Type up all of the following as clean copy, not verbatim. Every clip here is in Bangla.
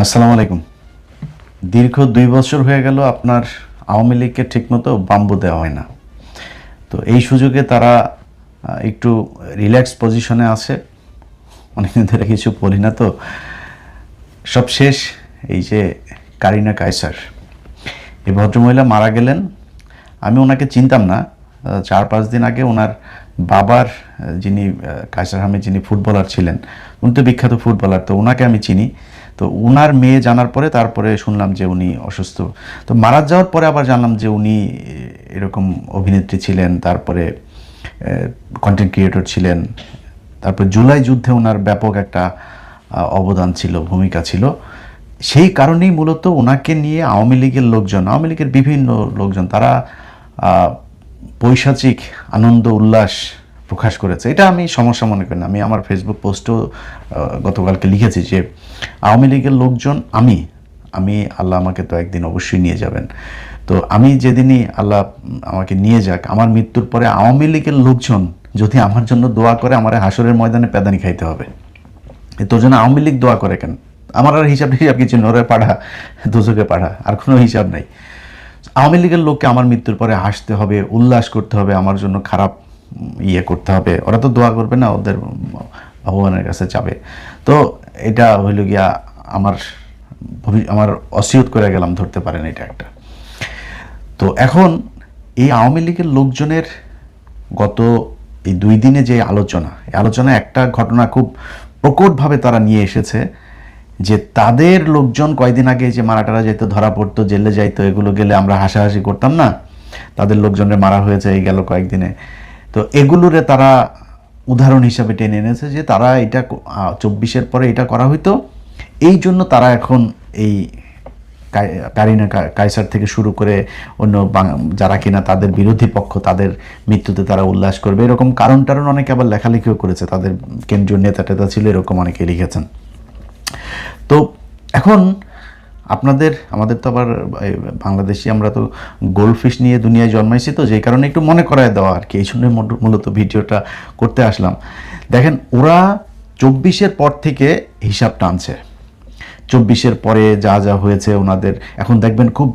আসসালামু আলাইকুম। দীর্ঘ 2 বছর হয়ে গেল আপনার আওয়ামী লীগকে ঠিকমতো বাম্বু দেওয়া হয় না। তো এই সুযোগে তারা একটু রিল্যাক্স পজিশনে আছে। অনেকদিন ধরে কিছু বলি না, তো সব শেষ। এই যে কারিনা কায়সার, এই ভদ্রমহিলা মারা গেলেন। আমি ওনাকে চিনতাম না। 4-5 দিন আগে ওনার বাবার, যিনি কায়সার আহমেদ, যিনি ফুটবলার ছিলেন, উনি তো বিখ্যাত ফুটবলার, তো ওনাকে আমি চিনি। তো ওনার মেয়ে জানার পরে তারপরে শুনলাম যে উনি অসুস্থ। তো মারা যাওয়ার পরে আবার জানলাম যে উনি এরকম অভিনেত্রী ছিলেন, তারপরে কন্টেন্ট ক্রিয়েটর ছিলেন। তারপর জুলাই যুদ্ধে ওনার ব্যাপক একটা অবদান ছিল, ভূমিকা ছিল। সেই কারণেই মূলত ওনাকে নিয়ে আওয়ামী লীগের লোকজন, আওয়ামী লীগের বিভিন্ন লোকজন, তারা পৈশাচিক আনন্দ উল্লাস প্রকাশ করেছে। এটা আমি সমস্যা মনে করি না। আমি আমার ফেসবুক পোস্টেও গতকালকে লিখেছি যে আওয়ামী লীগের লোকজন, আমি আল্লাহ আমাকে তো একদিন অবশ্যই নিয়ে যাবেন। তো আমি যেদিনই আল্লাহ আমাকে নিয়ে যাক, আমার মৃত্যুর পরে আওয়ামী লীগের লোকজন যদি আমার জন্য দোয়া করে, আমার হাসরের ময়দানে পেদানি খাইতে হবে। তোর জন্য আওয়ামী লীগ দোয়া করে কেন? আমার আর হিসাব কিছু, নরে পাঠা দুজকে পাঠা, আর কোনো হিসাব নাই। আওয়ামী লীগের লোককে আমার মৃত্যুর পরে হাসতে হবে, উল্লাস করতে হবে, আমার জন্য খারাপ করতে হবে। ওরা তো দোয়া করবে না, ওদের ভগবানের কাছে যাবে। তো এটা হইল গিয়া আমার অসিয়ত করে গেলাম, ধরতে পারেন এটা একটা। তো এখন এই আওয়ামী লীগের লোকজনের গত এই 2 দিনে যে আলোচনা একটা ঘটনা খুব প্রকটভাবে তারা নিয়ে এসেছে, যে তাদের লোকজন কয়দিন আগে যে মারাটারা যেত, ধরা পড়তো, জেলে যাইতো, এগুলো গেলে আমরা হাসাহাসি করতাম না, তাদের লোকজনের মারা হয়েছে এই গেল কয়েকদিনে। তো এগুলোরে তারা উদাহরণ হিসাবে টেনে এনেছে যে তারা এটা 24-এর পরে এটা করা হইতো, এই জন্য তারা এখন এই কারিনা কায়সার থেকে শুরু করে অন্য যারা কিনা তাদের বিরোধী পক্ষ, তাদের মৃত্যুতে তারা উল্লাস করবে, এরকম কারণ অনেকে আবার লেখালেখিও করেছে। তাদের কেন্দ্রীয় নেতা টেতা ছিল, এরকম অনেকে লিখেছেন। তো এখন আমাদের তো আবার বাংলাদেশি, আমরা তো গোল্ডফিশ নিয়ে দুনিয়ায় জন্মাইছি, তো যেই কারণে একটু মনে করায় দেওয়া আর কি, এই জন্য মূলত ভিডিওটা করতে আসলাম। দেখেন, ওরা 24-এর পর থেকে হিসাব টানছে। 24-এর পরে যা যা হয়েছে ওনাদের, এখন দেখবেন খুব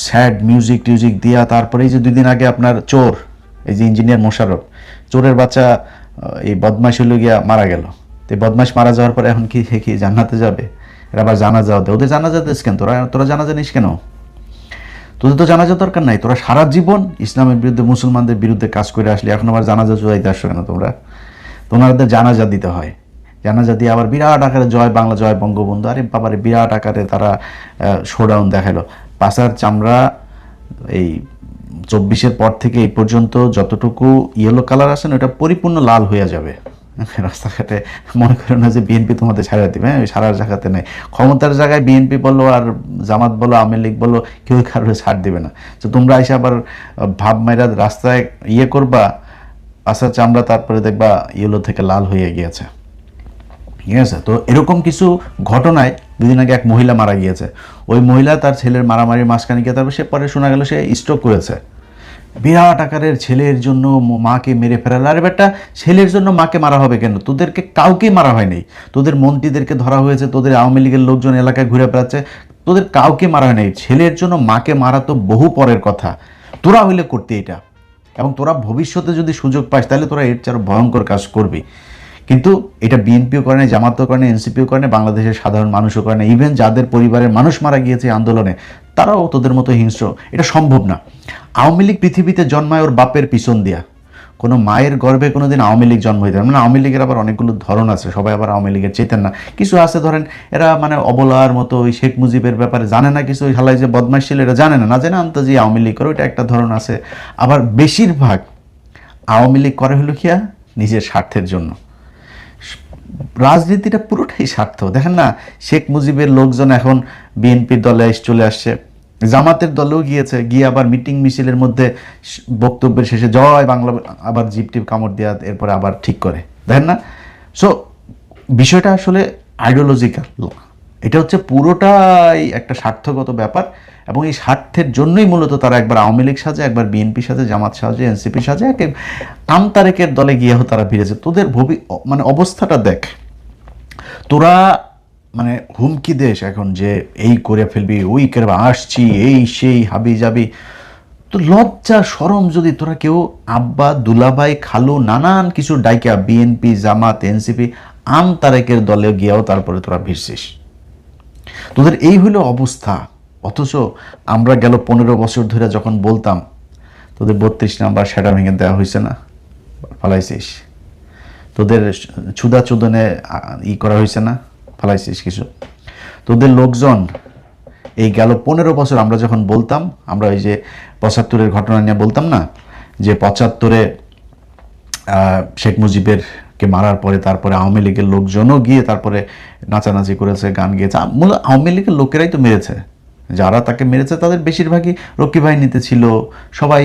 স্যাড মিউজিক টিউজিক দিয়া। তারপরে এই যে 2 দিন আগে আপনার চোর, এই যে ইঞ্জিনিয়ার মোশাররফ, চোরের বাচ্চা, এই বদমাশ হইল গিয়া মারা গেল। তো বদমাশ মারা যাওয়ার পরে এখন কি জান্নাতে যাবে? এরা আবার জানাজা হতে, ওদের জানাজা দিস কেন? তোরা জানাজা নিস কেন? তোদের তো জানাজা দরকার নাই। তোরা সারা জীবন ইসলামের বিরুদ্ধে, মুসলমানদের বিরুদ্ধে কাজ করে আসলে, এখন আবার জানাজা চুয়াইতে আসছো কেন তোমরা? তোমাদের জানাজা দিতে হয়। জানাজা দিয়ে আবার বিরাট আকারে জয় বাংলা, জয় বঙ্গবন্ধু, আরে বাবারে বিরাট আকারে তারা শোডাউন দেখালো। পাশার চামড়া এই 24-এর পর থেকে এই পর্যন্ত যতটুকু ইয়েলো কালার আছে না, ওটা পরিপূর্ণ লাল হয়ে যাবে। রাস্তাঘাটে মনে করো না যে বিএনপি তোমাদের ছাড়া দিবে, হ্যাঁ, সারার জায়গাতে নেই। ক্ষমতার জায়গায় বিএনপি বলো আর জামাত বলো, আওয়ামী লীগ বলো, কেউ কারোর ছাড় দিবে না। তো তোমরা এসে আবার ভাব মাইরা রাস্তায় করবা, পাশার চামড়া তারপরে দেখবা ইয়েলো থেকে লাল হয়ে গিয়েছে। ঠিক আছে? তো এরকম কিছু ঘটনায় 2 দিন আগে এক মহিলা মারা গিয়েছে। ওই মহিলা তার ছেলের মারামারি মাঝখানে গিয়ে, তারপর সে পরে শোনা গেল সে স্ট্রোক করেছে। বিরাট আকারের ছেলের জন্য মাকে মেরে ফেলাল। আরে বেটা, ছেলের জন্য মাকে মারা হবে কেন? তোদেরকে কাউকেই মারা হয়নি। তোদের মন্ত্রীদেরকে ধরা হয়েছে, তোদের আওয়ামী লীগের লোকজন এলাকায় ঘুরে বেড়াচ্ছে, তোদের কাউকে মারা হয়নি। ছেলের জন্য মাকে মারা তো বহু পরের কথা। তোরা হইলে করতে এটা, এবং তোরা ভবিষ্যতে যদি সুযোগ পাস তাহলে তোরা এর চেয়ে ভয়ঙ্কর কাজ করবি। কিন্তু এটা বিএনপিও করে না, জামাতও করে না, এনসিপিও করে না, বাংলাদেশের সাধারণ মানুষও করে না। ইভেন যাদের পরিবারের মানুষ মারা গিয়েছে আন্দোলনে, তারাও তোদের মতো হিংস্র। এটা সম্ভব না। আওয়ামী লীগ পৃথিবীতে জন্মায় ওর বাপের পিছন দিয়া। কোনো মায়ের গর্ভে কোনো দিন আওয়ামী লীগ জন্ম হইতে পারে না। আওয়ামী লীগের আবার অনেকগুলো ধরন আছে, সবাই আবার আওয়ামী লীগের চেতেন না। কিছু আছে ধরেন এরা মানে অবলার মতো, ওই শেখ মুজিবের ব্যাপারে জানে না কিছু, ওই হালাই যে বদমাশ ছিল এটা জানে না, জেনে আনতে যে আওয়ামী লীগ করে, ওইটা একটা ধরন আছে। আবার বেশিরভাগ আওয়ামী লীগ করে হলো কিয়া নিজের স্বার্থের জন্য। রাজনীতিটা পুরোটাই স্বার্থ। দেখেন না, শেখ মুজিবের লোকজন এখন বিএনপির দলে চলে আসছে, জামাতের দলেও গিয়েছে, গিয়ে আবার মিটিং মিছিলের মধ্যে বক্তব্যের শেষে জয় বাংলা আবার জিপ টিপ কামড় দেওয়া, এরপরে আবার ঠিক করে। দেখেন না? সো বিষয়টা আসলে আইডিওলজিক্যাল। এটা হচ্ছে পুরোটাই একটা স্বার্থগত ব্যাপার, এবং এই স্বার্থের জন্যই মূলত তারা একবার আওয়ামী লীগ সাজে, একবার বিএনপি সাজে, জামাত সাজে, এনসিপি সাজে, আমতারেকের দলে গিয়েও তারা ভিড়েছে। তোদের মানে অবস্থাটা দেখ। তোরা মানে হুমকি দেশ এখন যে এই করে ফেলবি, ওই করে আসছি, এই সেই হাবি যাবি। তো লজ্জা শরম যদি তোরা কেউ আব্বা দুলাভাই খালু নানান কিছু ডাইকা বিএনপি জামাত এনসিপি তারেকের দলে গিয়াও তারপরে তোরা ভিড়ছিস, তোদের এই হলো অবস্থা। অথচ আমরা গেল 15 বছর ধরে যখন বলতাম তোদের 32 নাম্বার সেটা ভেঙে দেওয়া হয়েছে না, ফালাইছিস। তোদের ছুদা চুদনে করা হয়েছে না, ফালাইছিস কিছু। তোদের লোকজন এই গেল 15 বছর আমরা যখন বলতাম, আমরা ওই যে 75-এর ঘটনা নিয়ে বলতাম না, যে 75-এ শেখ মুজিবের কে মারার পরে তারপরে আওয়ামী লীগের লোকজনও গিয়ে তারপরে নাচানাচি করেছে, গান গেয়েছে। মূলত আওয়ামী লীগের লোকেরাই তো মেরেছে, যারা তাকে মেরেছে তাদের বেশিরভাগই রক্ষী বাহিনীতে ছিল, সবাই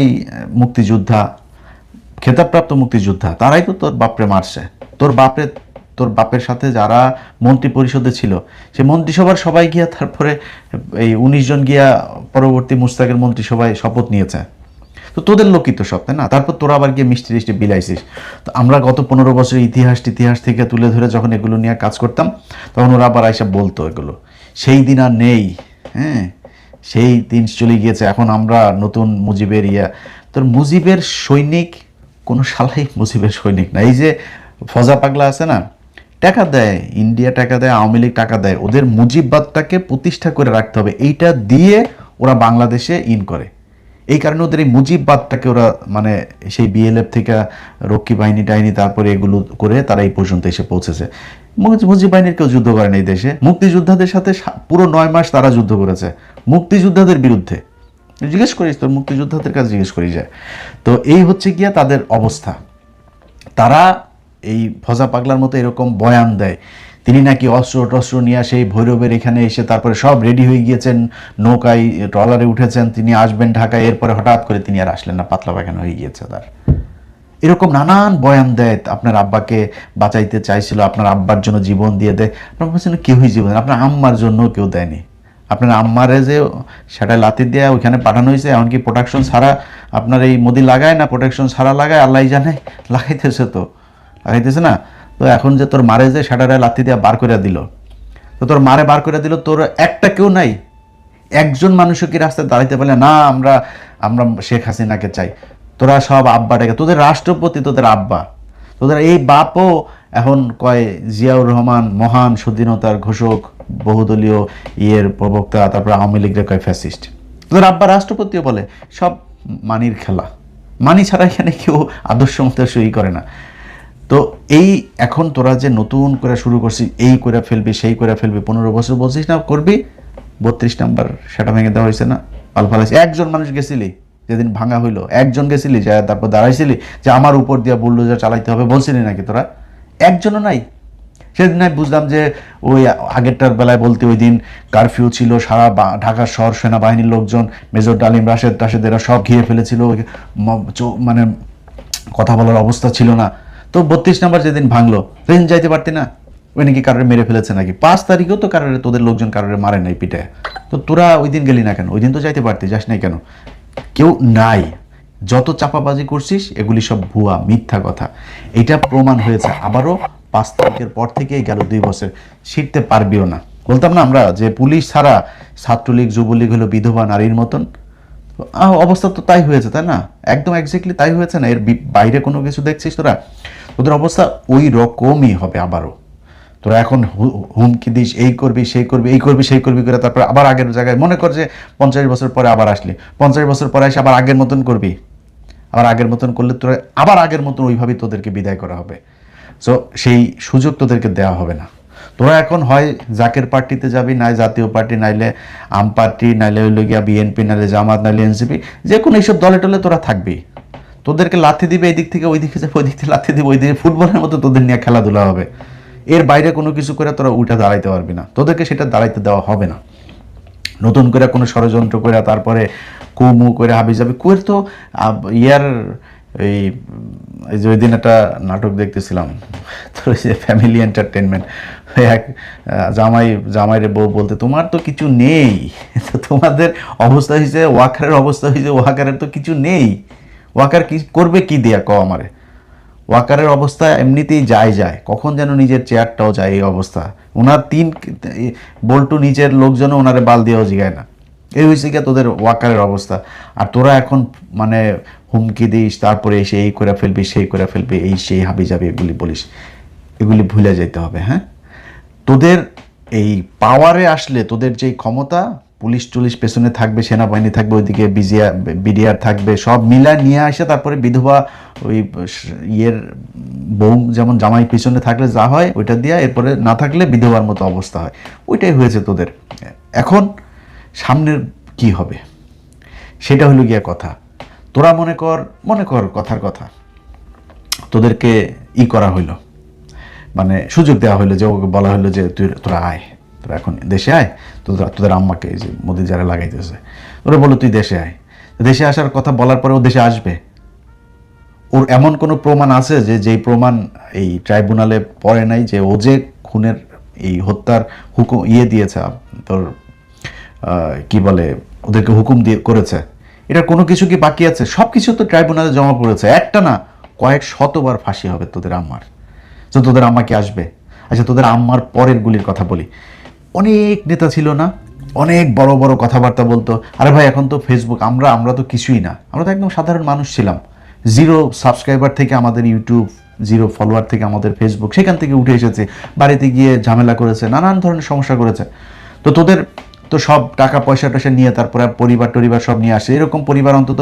মুক্তিযোদ্ধা, খেতাবপ্রাপ্ত মুক্তিযোদ্ধা, তারাই তো তোর বাপরে মারছে। তোর বাপের সাথে যারা মন্ত্রী পরিষদে ছিল সে মন্ত্রিসভার সবাই গিয়া তারপরে এই 19 জন গিয়া পরবর্তী মুস্তাকের মন্ত্রিসভায় শপথ নিয়েছে। তো তোদের লোকই তো সব, তাই না? তারপর তোরা আবার গিয়ে মিষ্টি টিষ্টি বিলাইছিস। তো আমরা গত 15 বছরের ইতিহাস থেকে তুলে ধরে যখন এগুলো নিয়ে কাজ করতাম তখন ওরা আবার এসে বলতো এগুলো। সেই দিন আর নেই, হ্যাঁ, সেই দিন চলে গিয়েছে। এখন আমরা নতুন মুজিবের তোর মুজিবের সৈনিক কোনো শালাই মুজিবের সৈনিক না। এই যে ফজা পাগলা আছে না, টাকা দেয়, ইন্ডিয়া টাকা দেয়, আওয়ামী লীগ টাকা দেয়, ওদের মুজিববাদটাকে প্রতিষ্ঠা করে রাখতে হবে, এইটা দিয়ে ওরা বাংলাদেশে করে। এই কারণে ওদের এই মুজিববাদটাকে ওরা মানে সেই বিএলএফ থেকে রক্ষী বাহিনী টাহিনী তারপরে এগুলো করে তারা এই পর্যন্ত এসে পৌঁছেছে। মুজিব বাহিনীর কেউ যুদ্ধ করেন এই দেশে, মুক্তিযোদ্ধাদের সাথে পুরো 9 মাস তারা যুদ্ধ করেছে মুক্তিযোদ্ধাদের বিরুদ্ধে। জিজ্ঞেস করিস, তোর মুক্তিযোদ্ধাদের কাছে জিজ্ঞেস করি যায়। তো এই হচ্ছে গিয়া তাদের অবস্থা। তারা এই ফজা পাগলার মতো এরকম বয়ান দেয়, তিনি নাকি অস্ত্র টস্ত্র নিয়ে সেই ভৈরবের এখানে এসে তারপরে সব রেডি হয়ে গিয়েছেন, নৌকায় ট্রলারে উঠেছেন, তিনি আসবেন ঢাকায়, এরপরে হঠাৎ করে তিনি আর আসলেন না, পাতলা পায়খানা হয়ে গিয়েছে তার। এরকম নানান বয়ান দেয়। আপনার আব্বাকে বাঁচাইতে চাইছিল, আপনার আব্বার জন্য জীবন দিয়ে দেয়। আপনার বলছেন কেউই জীবন, আপনার আম্মার জন্য কেউ দেয়নি। আপনার আম্মারে যে সেটাই লাতি দিয়ে ওইখানে পাঠানো হয়েছে, এমনকি প্রোটেকশন ছাড়া আপনার এই মোদি লাগায় না, প্রোটেকশন ছাড়া লাগায়, আল্লাহ জানে, লাগাইতেছে না। তো এখন যে তোর মারে যে সেটারে লাথি দিয়ে বার করে দিল, তো তোর মারে বার করে দিল, তোর একটা কেউ নাই, একজন মানুষও কি রাস্তায় দাঁড়াইতে পারলে না আমরা শেখ হাসিনাকে চাই। তোরা সব আব্বাটাকে, তোদের রাষ্ট্রপতি তোদের আব্বা, তোদের এই বাপও এখন কয় জিয়াউর রহমান মহান স্বাধীনতার ঘোষক, বহুদলীয় প্রবক্তা, তারপরে আওয়ামী লীগের কয় ফ্যাসিস্ট। তোদের আব্বা রাষ্ট্রপতিও বলে। সব মানির খেলা, মানি ছাড়া এখানে কেউ আদর্শ মতো সই করে না। তো এই এখন তোরা যে নতুন করে শুরু করছিস, এই করে ফেলবি সেই করে ফেলবি, 15 বছর বলছিস না করবি, 32 নাম্বার সেটা ভেঙে দেওয়া হয়েছে না, পালফালাইছে। একজন মানুষ গেছিলি যেদিন ভাঙা হইলো, একজন গেছিলি যা তারপর দাঁড়াইছিলি যে আমার উপর দিয়া বুলডোজার চালাইতে হবে, বলছিলি নাকি তোরা? একজনও নাই। সেদিন আমি বুঝলাম যে ওই আগেরটার বেলায় বলতে ওই দিন কারফিউ ছিল, সারা ঢাকার শহর সেনাবাহিনীর লোকজন, মেজর ডালিম রাশেদ এরা সব ঘিরে ফেলেছিল, মানে কথা বলার অবস্থা ছিল না। তো 32 নাম্বার যেদিন ভাঙলো সেদিন যাইতে পারতি না? ওই নাকি কারোর মেরে ফেলেছে নাকি? 5 তারিখেও তো কারোর, তোদের লোকজন কারোর মারে নাই পিঠে। তো তোরা ওই দিন গেলি না কেন? ওই দিন তো যাইতে পারতি, যাস নাই কেন? কেউ নাই। যত চাপাবাজি করছিস এগুলি সব ভুয়া মিথ্যা কথা। এটা প্রমাণ হয়েছে। আবারও 5 তারিখের পর থেকে গেল 2 বছর, শিখতে পারবিও না। বলতাম না আমরা যে পুলিশ ছাড়া ছাত্রলীগ যুবলীগ হলো বিধবা নারীর মতন, অবস্থা তো তাই হয়েছে, তাই না? একদম এক্স্যাক্টলি তাই হয়েছে না? এর বাইরে কোনো কিছু দেখছিস তোরা? ওদের অবস্থা ওই রকমই হবে আবারও। তোরা এখন হুমকি দিস, এই করবি সেই করবি, এই করবি সেই করবি করে তারপর আবার আগের জায়গায়, মনে কর যে 50 বছর পরে আবার আসলি, 50 বছর পরে এসে আবার আগের মতন করবি। আবার আগের মতন করলে তোরা আবার আগের মতন ওইভাবেই তোদেরকে বিদায় করা হবে। সো সেই সুযোগ তোদেরকে দেওয়া হবে না। তোরা এখন হয় জাকের পার্টিতে যাবি, নাই জাতীয় পার্টি, নাইলে আম পার্টি, নাইলে হইল গিয়া বিএনপি, নাইলে জামাত, নাইলে এনসিপি, যে কোনো এইসব দলে টলে তোরা থাকবি। তোদেরকে লাথি দিবে এই দিক থেকে, ওই দিকে যাবে, ওই দিক থেকে লাথি দিবে, ওই দিকে ফুটবলের মতো তোদের নিয়ে খেলাধুলা হবে। এর বাইরে কোনো কিছু করে তোরা উঠে দাঁড়াইতে পারবি না, তোদেরকে সেটা দাঁড়াইতে দেওয়া হবে না। নতুন করে কোনো ষড়যন্ত্র করে তারপরে কুমু করে হাবি যাবি কুয়ের তো এই যে ওই দিন একটা নাটক দেখতেছিলাম, তো ওই যে ফ্যামিলি এন্টারটেনমেন্ট, এক জামাইরে বউ বলতে তোমার তো কিছু নেই, তো তোমাদের অবস্থা হয়েছে, ওয়াকারের অবস্থা হয়েছে, ওয়াকারের তো কিছু নেই, ওয়াকার কি করবে কি দিয়া আমারে, ওয়াকারের অবস্থা এমনিতেই যায়, কখন যেন নিজের চেয়ারটাও যায় এই অবস্থা। ওনার বল্টু নিজের লোকজনও ওনারে বাল দিয়েও জিগায় না। এই হয়েছে গিয়ে তোদের ওয়াকারের অবস্থা। আর তোরা এখন মানে হুমকি দিস, তারপরে এসে এই করে ফেলবি, সেই করে ফেলবি, এই সেই হাবি যাবি এগুলি বলিস, এগুলি ভুলে যেতে হবে। হ্যাঁ, তোদের এই পাওয়ারে আসলে তোদের যেই ক্ষমতা, পুলিশ টুলিশ পেছনে থাকবে, সেনাবাহিনী থাকবে, ওইদিকে বিডিআর থাকবে, সব মিলা নিয়ে আসে তারপরে বিধবা ওই ইয়ের বউ যেমন জামাই পিছনে থাকলে যা হয় ওইটা দিয়া, এরপরে না থাকলে বিধবার মতো অবস্থা হয়। ওইটাই হয়েছে তোদের। এখন সামনের কি হবে সেটা হলো গিয়া কথা। তোরা মনে কর কথার কথা, তোদেরকে করা হইলো, মানে সুযোগ দেওয়া হলো, যে ওকে বলা হলো যে তোরা আয়, তোরা এখন দেশে আয়, তোদের আম্মাকে যে মোদি যারা লাগাইতেছে ওরা বললো তুই দেশে আয়। দেশে আসার কথা বলার পরে ও দেশে আসবে? ওর এমন কোনো প্রমাণ আছে যে যেই প্রমাণ এই ট্রাইব্যুনালে পড়ে নাই, যে ও যে খুনের এই হত্যার হুকুম দিয়েছে, তোর কি বলে ওদেরকে হুকুম দিয়ে করেছে, এটা কোনো কিছু কি বাকি আছে? সব কিছু তো ট্রাইব্যুনালে জমা পড়েছে। একটা না, কয়েক শতবার ফাঁসি হবে তোদের আম্মার। তো তোদের আম্মা কি আসবে? আচ্ছা, তোদের আম্মার পরের গুলির কথা বলি। অনেক নেতা ছিল না, অনেক বড় বড় কথাবার্তা বলতো। আরে ভাই, এখন তো ফেসবুক, আমরা তো কিছুই না, আমরা তো একদম সাধারণ মানুষ ছিলাম। 0 সাবস্ক্রাইবার থেকে আমাদের ইউটিউব, 0 ফলোয়ার থেকে আমাদের ফেসবুক, সেখান থেকে উঠে এসেছে, বাড়িতে গিয়ে ঝামেলা করেছে, নানান ধরনের সমস্যা করেছে। তো তোদের তো সব টাকা পয়সা টয়সা নিয়ে তারপরে পরিবার সব নিয়ে আসে। এরকম পরিবার অন্তত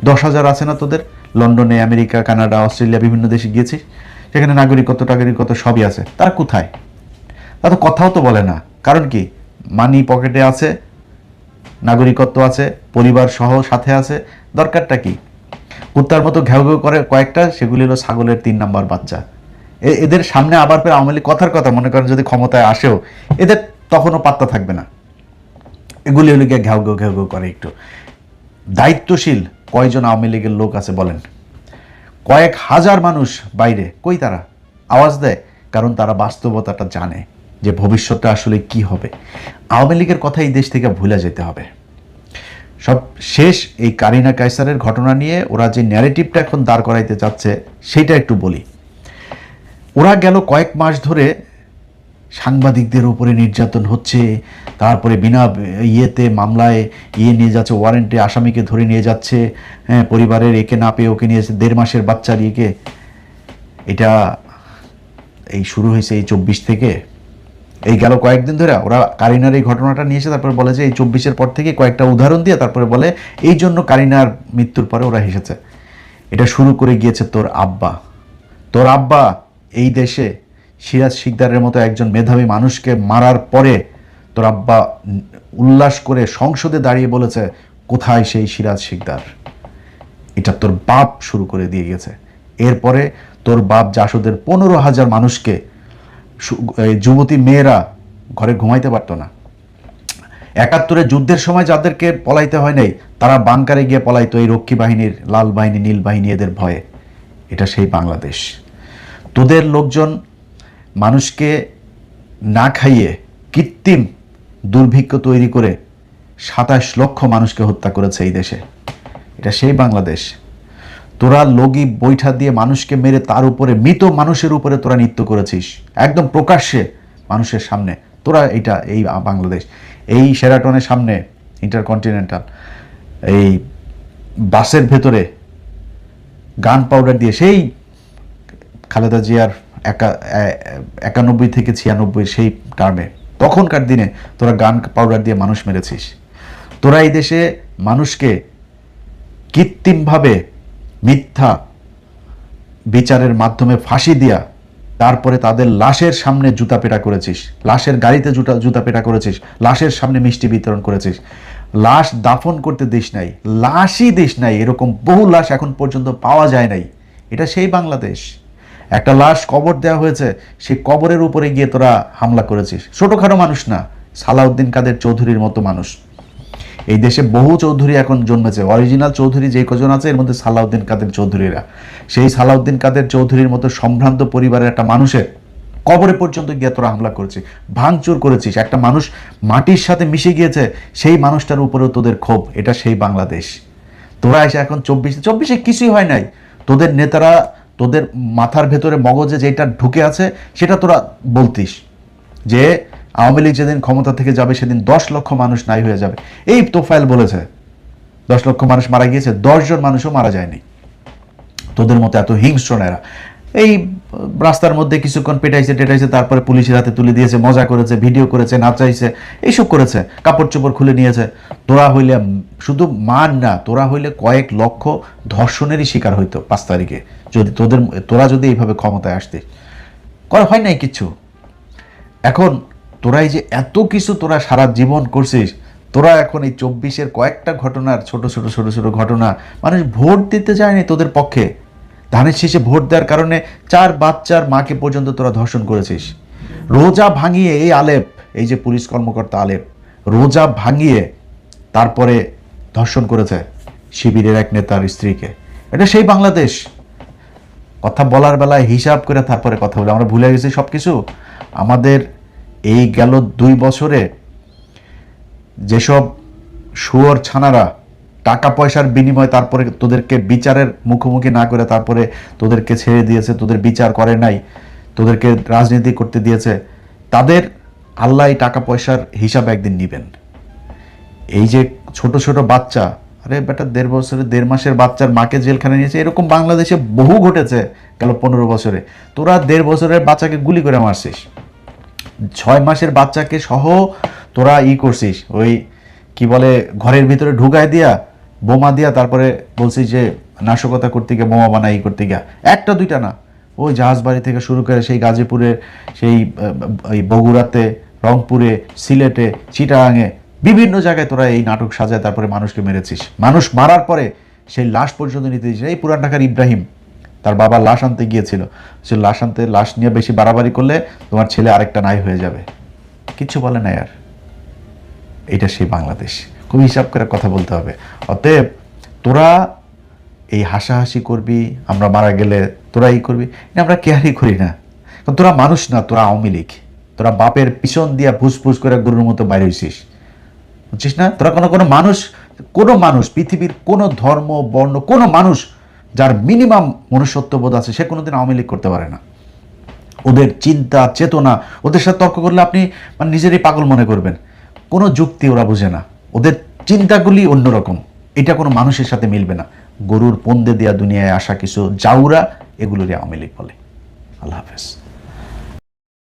10,000 আছে না তোদের? লন্ডনে, আমেরিকা, কানাডা, অস্ট্রেলিয়া, বিভিন্ন দেশে গিয়েছিস, সেখানে নাগরিকত্ব সবই আছে। তারা কোথায়? তারা তো কথাও তো বলে না। কারণ কি? মানি পকেটে আছে, নাগরিকত্ব আছে, পরিবার সহ সাথে আছে, দরকারটা কি? কুত্তার মতো ঘেউ ঘেউ করে কয়েকটা, সেগুলি হলো ছাগলের 3 নাম্বার বাচ্চা। এদের সামনে আবার ফের আওয়ামী লীগ কথার কথা মনে করেন যদি ক্ষমতায় আসেও, এদের তখনও পাত্তা থাকবে না। এগুলি হলো গিয়ে ঘেউ ঘেউ করে। একটু দায়িত্বশীল কয়জন আওয়ামী লীগের লোক আছে বলেন? কয়েক হাজার মানুষ বাইরে, কই তারা আওয়াজ দেয়? কারণ তারা বাস্তবতাটা জানে যে ভবিষ্যতে আসলে কি হবে। আওয়ামী লীগের কথা এই দেশ থেকে ভুলে যেতে হবে। সব শেষ এই কারিনা কায়সারের ঘটনা নিয়ে ওরা যে ন্যারেটিভটা এখন দাঁড় করাইতে চাচ্ছে সেটা একটু বলি। ওরা গেল কয়েক মাস ধরে সাংবাদিকদের উপরে নির্যাতন হচ্ছে, তারপরে বিনা মামলায় নিয়ে যাচ্ছে, ওয়ারেন্টে আসামিকে ধরে নিয়ে যাচ্ছে, হ্যাঁ, পরিবারের একে না পেয়ে ওকে নিয়ে যাচ্ছে, 1.5 মাসের বাচ্চার এটা এই শুরু হয়েছে এই 24 থেকে। এই গেল কয়েকদিন ধরে ওরা কারিনার এই ঘটনাটা নিয়ে এসে তারপরে বলে যে এই 24-এর পর থেকে কয়েকটা উদাহরণ দিয়ে তারপরে বলে এই জন্য কারিনার মৃত্যুর পরে ওরা হেসেছে। এটা শুরু করে গিয়েছে তোর আব্বা এই দেশে সিরাজ শিকদারের মতো একজন মেধাবী মানুষকে মারার পরে তোর আব্বা উল্লাস করে সংসদে দাঁড়িয়ে বলেছে, কোথায় সেই সিরাজ শিকদার? এটা তোর বাপ শুরু করে দিয়ে গেছে। এরপরে তোর বাপ জাসদের 15,000 মানুষকে, যুবতী মেয়েরা ঘরে ঘুমাইতে পারতো না। 71-এ যুদ্ধের সময় যাদেরকে পলাইতে হয় নাই, তারা বাংকারে গিয়ে পলাইতো এই রক্ষী বাহিনীর, লাল বাহিনী, নীল বাহিনী, এদের ভয়ে। এটা সেই বাংলাদেশ। তোদের লোকজন মানুষকে না খাইয়ে কৃত্রিম দুর্ভিক্ষ তৈরি করে 27 লক্ষ মানুষকে হত্যা করেছে এই দেশে। এটা সেই বাংলাদেশ। তোরা লগি বৈঠা দিয়ে মানুষকে মেরে তার উপরে, মৃত মানুষের উপরে তোরা নৃত্য করেছিস একদম প্রকাশ্যে মানুষের সামনে। তোরা এই বাংলাদেশ। এই শেরাটনের সামনে, ইন্টারকন্টিনেন্টাল, এই বাসের ভেতরে গান পাউডার দিয়ে, সেই খালেদা জিয়ার 91 থেকে 96 সেই টার্মে, তখনকার দিনে তোরা গান পাউডার দিয়ে মানুষ মেরেছিস। তোরা এই দেশে মানুষকে কৃত্রিমভাবে মিথ্যা বিচারের মাধ্যমে ফাঁসি দিয়া তারপরে তাদের লাশের সামনে জুতা পেটা করেছিস, লাশের গাড়িতে জুতা পেটা করেছিস, লাশের সামনে মিষ্টি বিতরণ করেছিস, লাশ দাফন করতে দিস নাই, লাশই দিস নাই। এরকম বহু লাশ এখন পর্যন্ত পাওয়া যায় নাই। এটা সেই বাংলাদেশ। একটা লাশ কবর দেওয়া হয়েছে, সেই কবরের উপরে গিয়ে তোরা হামলা করেছিস। ছোটোখাটো মানুষ না, সালাউদ্দিন কাদের চৌধুরীর মতো মানুষ। এই দেশে বহু চৌধুরী এখন জন্মেছে। অরিজিনাল চৌধুরী যে কজন আছে, এর মধ্যে সালাউদ্দিন কাদের চৌধুরীরা। সেই সালাউদ্দিন কাদের চৌধুরীর মতো সম্ভ্রান্ত পরিবারের একটা মানুষের কবরে পর্যন্ত গিয়ে তোরা হামলা করেছিস, ভাঙচুর করেছিস। একটা মানুষ মাটির সাথে মিশে গিয়েছে, সেই মানুষটার উপরেও তোদের ক্ষোভ। এটা সেই বাংলাদেশ। তোরা এসে এখন 24-এ কিছুই হয় নাই। তোদের নেতারা তোদের মাথার ভেতরে মগজে যেটা ঢুকে আছে সেটা তোরা বলতিস যে আওয়ামী লীগ যেদিন ক্ষমতা থেকে যাবে সেদিন 10 লক্ষ মানুষ নাই হয়ে যাবে। এই তোফায়েল বলেছে 10 লক্ষ মানুষ মারা গিয়েছে, 10 জন মানুষও মারা যায়নি। তোদের মতো এত হিংস্র নেরা এই রাস্তার মধ্যে কিছুক্ষণ পেটাইছে টেটাইছে, তারপরে পুলিশের হাতে তুলে দিয়েছে, মজা করেছে, ভিডিও করেছে, নাচাইছে, এইসব করেছে, কাপড় চোপড় খুলে নিয়েছে। তোরা হইলে শুধু মান না, তোরা হইলে কয়েক লক্ষ ধর্ষণেরই শিকার হইতো 5 তারিখে যদি তোরা যদি এইভাবে ক্ষমতায় আসতিস। করা হয় নাই কিচ্ছু। এখন তোরা এই যে এত কিছু তোরা সারা জীবন করছিস, তোরা এখন এই 24-এর কয়েকটা ঘটনার ছোট ছোট ছোট ছোট ঘটনা, মানুষ ভোট দিতে যায়নি তোদের পক্ষে, ধানের শীষে ভোট দেওয়ার কারণে 4 বাচ্চার মাকে পর্যন্ত তোরা ধর্ষণ করেছিস। রোজা ভাঙিয়ে এই আলেপ, এই যে পুলিশ কর্মকর্তা আলেপ, রোজা ভাঙিয়ে তারপরে ধর্ষণ করেছে শিবিরের এক নেতার স্ত্রীকে। এটা সেই বাংলাদেশ। কথা বলার বেলায় হিসাব করে তারপরে কথা বলে আমরা ভুলে গেছি সব কিছু। আমাদের এই গেল 2 বছরে যেসব শুয়োর ছানারা টাকা পয়সার বিনিময়ে তারপরে তোদেরকে বিচারের মুখোমুখি না করে তারপরে তোদেরকে ছেড়ে দিয়েছে, তোদের বিচার করে নাই, তোদেরকে রাজনীতি করতে দিয়েছে, তাদের আল্লাহ টাকা পয়সার হিসাব একদিন নেবেন। এই যে ছোট ছোট বাচ্চা, আরে বেটা 1.5 বছরে 1.5 মাসের বাচ্চার মাকে জেলখানে নিয়েছে, এরকম বাংলাদেশে বহু ঘটেছে গেল 15 বছরে। তোরা 1.5 বছরের বাচ্চাকে গুলি করে মারছিস, 6 মাসের বাচ্চাকে সহ তোরা করছিস, ওই কি বলে ঘরের ভিতরে ঢুকায় দিয়া বোমা দিয়া তারপরে বলছিস যে নাশকতা করতে গিয়ে বোমা বানাই করতে গিয়া। 1টা 2টা না, ওই জাহাজবাড়ি থেকে শুরু করে সেই গাজীপুরে, সেই বগুড়াতে, রংপুরে, সিলেটে, চিটাগাঙে, বিভিন্ন জায়গায় তোরা এই নাটক সাজায় তারপরে মানুষকে মেরেছিস। মানুষ মারার পরে সেই লাশ পর্যন্ত নিতে দিয়েছিস। এই পুরান ঢাকার ইব্রাহিম তার বাবা লাশ আনতে গিয়েছিল, সে লাশ নিয়ে বেশি বাড়াবাড়ি করলে তোমার ছেলে আরেকটা নাই হয়ে যাবে, কিচ্ছু বলে না। আর এটা সেই বাংলাদেশ। খুব হিসাব করে কথা বলতে হবে। অতএব তোরা এই হাসাহাসি করবি, আমরা মারা গেলে তোরা করবি, আমরা কেয়ারই করি না, কারণ তোরা মানুষ না, তোরা আওয়ামী লীগ। তোরা বাপের পিছন দিয়া ফুসফুস করে গরুর মতো বাইরে হইছিস, বুঝছিস না? তোরা কোনো মানুষ পৃথিবীর কোনো ধর্ম বর্ণ কোনো মানুষ যার মিনিমাম মনুষ্যত্ববোধ আছে সে কোনোদিন আওয়ামী লীগ করতে পারে না। ওদের চিন্তা চেতনা, ওদের সাথে তর্ক করলে আপনি মানে নিজেরই পাগল মনে করবেন। কোনো যুক্তি ওরা বুঝে না, ওদের চিন্তাগুলি অন্যরকম। এটা কোনো মানুষের সাথে মিলবে না। গরুর পন্দে দেয়া দুনিয়ায় আসা কিছু জাউরা, এগুলোরই আওয়ামী লীগ বলে। আল্লাহ হাফেজ।